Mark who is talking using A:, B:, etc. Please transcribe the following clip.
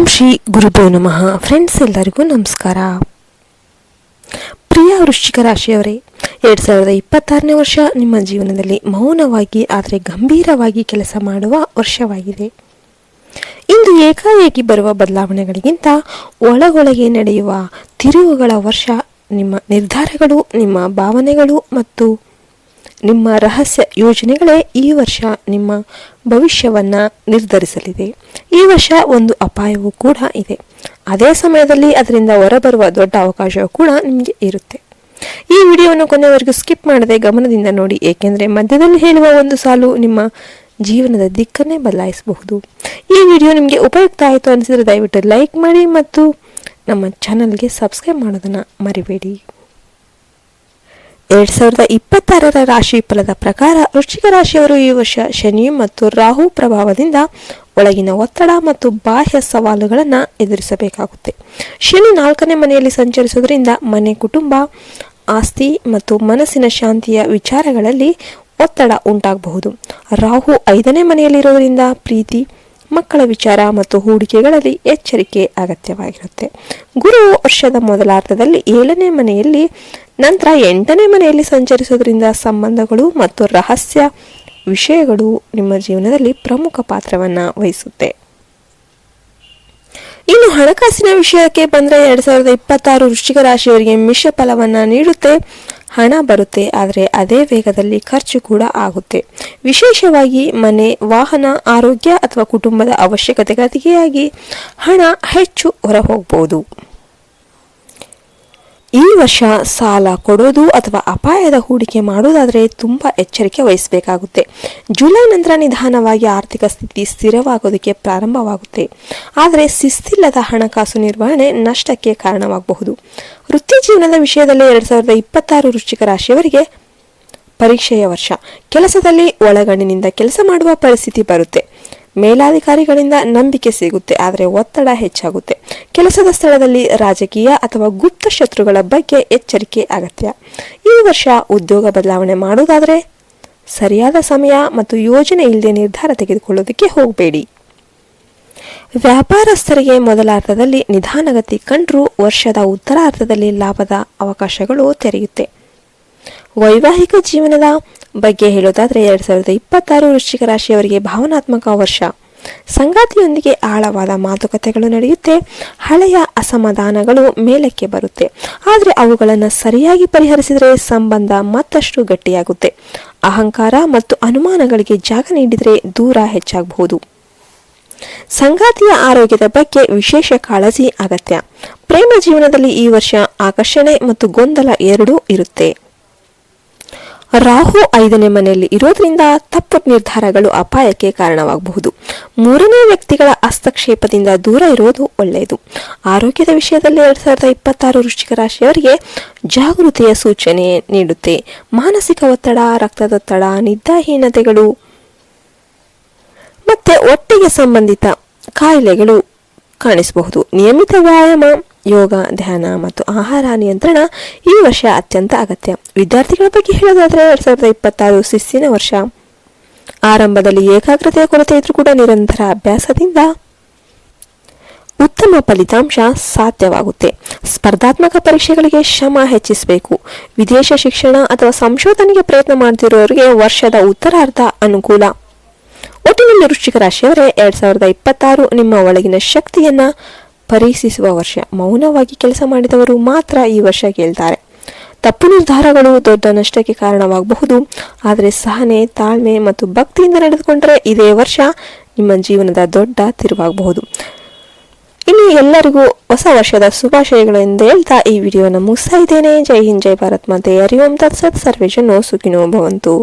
A: ಓಂ ಶ್ರೀ ಗುರುಭ್ಯೋ ನಮಃ. ಫ್ರೆಂಡ್ಸ್, ಎಲ್ಲರಿಗೂ ನಮಸ್ಕಾರ. ಪ್ರಿಯ ವೃಶ್ಚಿಕ ರಾಶಿಯವರೇ, 2026ನೇ ವರ್ಷ ನಿಮ್ಮ ಜೀವನದಲ್ಲಿ ಮೌನವಾಗಿ ಆದರೆ ಗಂಭೀರವಾಗಿ ಕೆಲಸ ಮಾಡುವ ವರ್ಷವಾಗಿದೆ. ಇಂದು ಏಕಾಏಕಿ ಬರುವ ಬದಲಾವಣೆಗಳಿಗಿಂತ ಒಳಗೊಳಗೆ ನಡೆಯುವ ತಿರುವುಗಳ ವರ್ಷ. ನಿಮ್ಮ ನಿರ್ಧಾರಗಳು, ನಿಮ್ಮ ಭಾವನೆಗಳು ಮತ್ತು ನಿಮ್ಮ ರಹಸ್ಯ ಯೋಜನೆಗಳೇ ಈ ವರ್ಷ ನಿಮ್ಮ ಭವಿಷ್ಯವನ್ನು ನಿರ್ಧರಿಸಲಿದೆ. ಈ ವರ್ಷ ಒಂದು ಅಪಾಯವೂ ಕೂಡ ಇದೆ. ಅದೇ ಸಮಯದಲ್ಲಿ ಅದರಿಂದ ಹೊರಬರುವ ದೊಡ್ಡ ಅವಕಾಶವೂ ಕೂಡ ನಿಮಗೆ ಇರುತ್ತೆ. ಈ ವಿಡಿಯೋವನ್ನು ಕೊನೆಯವರೆಗೂ ಸ್ಕಿಪ್ ಮಾಡದೆ ಗಮನದಿಂದ ನೋಡಿ, ಏಕೆಂದರೆ ಮಧ್ಯದಲ್ಲಿ ಹೇಳುವ ಒಂದು ಸಾಲು ನಿಮ್ಮ ಜೀವನದ ದಿಕ್ಕನ್ನೇ ಬದಲಾಯಿಸಬಹುದು. ಈ ವಿಡಿಯೋ ನಿಮಗೆ ಉಪಯುಕ್ತ ಆಯಿತು ಅನಿಸಿದರೆ ದಯವಿಟ್ಟು ಲೈಕ್ ಮಾಡಿ ಮತ್ತು ನಮ್ಮ ಚಾನಲ್ಗೆ ಸಬ್ಸ್ಕ್ರೈಬ್ ಮಾಡೋದನ್ನು ಮರಿಬೇಡಿ. 2026ರ ರಾಶಿ ಫಲದ ಪ್ರಕಾರ ವೃಶ್ಚಿಕ ರಾಶಿಯವರು ಈ ವರ್ಷ ಶನಿ ಮತ್ತು ರಾಹು ಪ್ರಭಾವದಿಂದ ಒಳಗಿನ ಒತ್ತಡ ಮತ್ತು ಬಾಹ್ಯ ಸವಾಲುಗಳನ್ನು ಎದುರಿಸಬೇಕಾಗುತ್ತೆ. ಶನಿ 4ನೇ ಮನೆಯಲ್ಲಿ ಸಂಚರಿಸುವುದರಿಂದ ಮನೆ, ಕುಟುಂಬ, ಆಸ್ತಿ ಮತ್ತು ಮನಸ್ಸಿನ ಶಾಂತಿಯ ವಿಚಾರಗಳಲ್ಲಿ ಒತ್ತಡ ಉಂಟಾಗಬಹುದು. ರಾಹು 5ನೇ ಮನೆಯಲ್ಲಿರೋದರಿಂದ ಪ್ರೀತಿ, ಮಕ್ಕಳ ವಿಚಾರ ಮತ್ತು ಹೂಡಿಕೆಗಳಲ್ಲಿ ಎಚ್ಚರಿಕೆ ಅಗತ್ಯವಾಗಿರುತ್ತೆ. ಗುರು ವರ್ಷದ ಮೊದಲಾರ್ಧದಲ್ಲಿ 7ನೇ ಮನೆಯಲ್ಲಿ, ನಂತರ 8ನೇ ಮನೆಯಲ್ಲಿ ಸಂಚರಿಸುವುದರಿಂದ ಸಂಬಂಧಗಳು ಮತ್ತು ರಹಸ್ಯ ವಿಷಯಗಳು ನಿಮ್ಮ ಜೀವನದಲ್ಲಿ ಪ್ರಮುಖ ಪಾತ್ರವನ್ನು ವಹಿಸುತ್ತೆ. ಇನ್ನು ಹಣಕಾಸಿನ ವಿಷಯಕ್ಕೆ ಬಂದರೆ 2026 ವೃಶ್ಚಿಕ ರಾಶಿಯವರಿಗೆ ಮಿಶ್ರ ಫಲವನ್ನು ನೀಡುತ್ತೆ. ಹಣ ಬರುತ್ತೆ, ಆದರೆ ಅದೇ ವೇಗದಲ್ಲಿ ಖರ್ಚು ಕೂಡ ಆಗುತ್ತೆ. ವಿಶೇಷವಾಗಿ ಮನೆ, ವಾಹನ, ಆರೋಗ್ಯ ಅಥವಾ ಕುಟುಂಬದ ಅವಶ್ಯಕತೆಗಳಿಗಾಗಿ ಹಣ ಹೆಚ್ಚು ಹೊರಹೋಗಬಹುದು. ಈ ವರ್ಷ ಸಾಲ ಕೊಡೋದು ಅಥವಾ ಅಪಾಯದ ಹೂಡಿಕೆ ಮಾಡೋದಾದರೆ ತುಂಬ ಎಚ್ಚರಿಕೆ ವಹಿಸಬೇಕಾಗುತ್ತೆ. ಜುಲೈ ನಂತರ ನಿಧಾನವಾಗಿ ಆರ್ಥಿಕ ಸ್ಥಿತಿ ಸ್ಥಿರವಾಗೋದಕ್ಕೆ ಪ್ರಾರಂಭವಾಗುತ್ತೆ, ಆದರೆ ಶಿಸ್ತಿಲ್ಲದ ಹಣಕಾಸು ನಿರ್ವಹಣೆ ನಷ್ಟಕ್ಕೆ ಕಾರಣವಾಗಬಹುದು. ವೃತ್ತಿ ಜೀವನದ ವಿಷಯದಲ್ಲಿ 2026 ವೃಶ್ಚಿಕ ರಾಶಿಯವರಿಗೆ ಪರೀಕ್ಷೆಯ ವರ್ಷ. ಕೆಲಸದಲ್ಲಿ ಒಳಗಣ್ಣಿನಿಂದ ಕೆಲಸ ಮಾಡುವ ಪರಿಸ್ಥಿತಿ ಬರುತ್ತೆ. ಮೇಲಾಧಿಕಾರಿಗಳಿಂದ ನಂಬಿಕೆ ಸಿಗುತ್ತೆ, ಆದರೆ ಒತ್ತಡ ಹೆಚ್ಚಾಗುತ್ತೆ. ಕೆಲಸದ ಸ್ಥಳದಲ್ಲಿ ರಾಜಕೀಯ ಅಥವಾ ಗುಪ್ತ ಶತ್ರುಗಳ ಬಗ್ಗೆ ಎಚ್ಚರಿಕೆ ಅಗತ್ಯ. ಈ ವರ್ಷ ಉದ್ಯೋಗ ಬದಲಾವಣೆ ಮಾಡುವುದಾದರೆ ಸರಿಯಾದ ಸಮಯ ಮತ್ತು ಯೋಜನೆ ಇಲ್ಲದೆ ನಿರ್ಧಾರ ತೆಗೆದುಕೊಳ್ಳೋದಕ್ಕೆ ಹೋಗಬೇಡಿ. ವ್ಯಾಪಾರಸ್ಥರಿಗೆ ಮೊದಲಾರ್ಧದಲ್ಲಿ ನಿಧಾನಗತಿ ಕಂಡ್ರೂ ವರ್ಷದ ಉತ್ತರಾರ್ಧದಲ್ಲಿ ಲಾಭದ ಅವಕಾಶಗಳು ತೆರೆಯುತ್ತೆ. ವೈವಾಹಿಕ ಜೀವನದ ಬಗ್ಗೆ ಹೇಳೋದಾದರೆ 2026 ವೃಶ್ಚಿಕ ರಾಶಿಯವರಿಗೆ ಭಾವನಾತ್ಮಕ ವರ್ಷ. ಸಂಗಾತಿಯೊಂದಿಗೆ ಆಳವಾದ ಮಾತುಕತೆಗಳು ನಡೆಯುತ್ತೆ. ಹಳೆಯ ಅಸಮಾಧಾನಗಳು ಮೇಲಕ್ಕೆ ಬರುತ್ತೆ, ಆದರೆ ಅವುಗಳನ್ನು ಸರಿಯಾಗಿ ಪರಿಹರಿಸಿದರೆ ಸಂಬಂಧ ಮತ್ತಷ್ಟು ಗಟ್ಟಿಯಾಗುತ್ತೆ. ಅಹಂಕಾರ ಮತ್ತು ಅನುಮಾನಗಳಿಗೆ ಜಾಗ ನೀಡಿದರೆ ದೂರ ಹೆಚ್ಚಾಗಬಹುದು. ಸಂಗಾತಿಯ ಆರೋಗ್ಯದ ಬಗ್ಗೆ ವಿಶೇಷ ಕಾಳಜಿ ಅಗತ್ಯ. ಪ್ರೇಮ ಜೀವನದಲ್ಲಿ ಈ ವರ್ಷ ಆಕರ್ಷಣೆ ಮತ್ತು ಗೊಂದಲ ಎರಡೂ ಇರುತ್ತೆ. ರಾಹು 5ನೇ ಮನೆಯಲ್ಲಿ ಇರೋದ್ರಿಂದ ತಪ್ಪು ನಿರ್ಧಾರಗಳು ಅಪಾಯಕ್ಕೆ ಕಾರಣವಾಗಬಹುದು. 3ನೇ ವ್ಯಕ್ತಿಗಳ ಹಸ್ತಕ್ಷೇಪದಿಂದ ದೂರ ಇರುವುದು ಒಳ್ಳೆಯದು. ಆರೋಗ್ಯದ ವಿಷಯದಲ್ಲಿ 2026 ವೃಶ್ಚಿಕ ರಾಶಿಯವರಿಗೆ ಜಾಗೃತಿಯ ಸೂಚನೆ ನೀಡುತ್ತೆ. ಮಾನಸಿಕ ಒತ್ತಡ, ರಕ್ತದೊತ್ತಡ, ನಿದ್ರಾಹೀನತೆಗಳು ಮತ್ತೆ ಒಟ್ಟಿಗೆ ಸಂಬಂಧಿತ ಕಾಯಿಲೆಗಳು ಕಾಣಿಸಬಹುದು. ನಿಯಮಿತ ವ್ಯಾಯಾಮ, ಯೋಗ, ಧ್ಯಾನ ಮತ್ತು ಆಹಾರ ನಿಯಂತ್ರಣ ಈ ವರ್ಷ ಅತ್ಯಂತ ಅಗತ್ಯ. ವಿದ್ಯಾರ್ಥಿಗಳ ಬಗ್ಗೆ ಹೇಳೋದಾದರೆ 2026 ಶಿಸ್ತಿನ ವರ್ಷ. ಆರಂಭದಲ್ಲಿ ಏಕಾಗ್ರತೆಯ ಕೊರತೆ ಇದ್ರೂ ಕೂಡ ನಿರಂತರ ಅಭ್ಯಾಸದಿಂದ ಉತ್ತಮ ಫಲಿತಾಂಶ ಸಾಧ್ಯವಾಗುತ್ತೆ. ಸ್ಪರ್ಧಾತ್ಮಕ ಪರೀಕ್ಷೆಗಳಿಗೆ ಶ್ರಮ ಹೆಚ್ಚಿಸಬೇಕು. ವಿದೇಶ ಶಿಕ್ಷಣ ಅಥವಾ ಸಂಶೋಧನೆಗೆ ಪ್ರಯತ್ನ ಮಾಡ್ತಿರೋರಿಗೆ ವರ್ಷದ ಉತ್ತರಾರ್ಧ ಅನುಕೂಲ. ಒಟ್ಟಿನಲ್ಲಿ ವೃಶ್ಚಿಕ ರಾಶಿಯವರೇ, 2026 ನಿಮ್ಮ ಒಳಗಿನ ಶಕ್ತಿಯನ್ನ ಪರೀಕ್ಷಿಸುವ ವರ್ಷ. ಮೌನವಾಗಿ ಕೆಲಸ ಮಾಡಿದವರು ಮಾತ್ರ ಈ ವರ್ಷ ಗೆಲ್ತಾರೆ. ತಪ್ಪು ನಿರ್ಧಾರಗಳು ದೊಡ್ಡ ನಷ್ಟಕ್ಕೆ ಕಾರಣವಾಗಬಹುದು, ಆದರೆ ಸಹನೆ, ತಾಳ್ಮೆ ಮತ್ತು ಭಕ್ತಿಯಿಂದ ನಡೆದುಕೊಂಡರೆ ಇದೇ ವರ್ಷ ನಿಮ್ಮ ಜೀವನದ ದೊಡ್ಡ ತಿರುವಾಗಬಹುದು. ಇನ್ನು ಎಲ್ಲರಿಗೂ ಹೊಸ ವರ್ಷದ ಶುಭಾಶಯಗಳು ಎಂದು ಹೇಳ್ತಾ ಈ ವಿಡಿಯೋನ ಮುಗಿಸ್ತಾ ಇದ್ದೇನೆ. ಜೈ ಹಿಂದ್, ಜೈ ಭಾರತ್ ಮಾತೆ. ಹರಿ ಓಂ ತತ್ಸತ್. ಸರ್ವೇ ಜನೋ ಸುಖಿನೋ ಭವಂತು.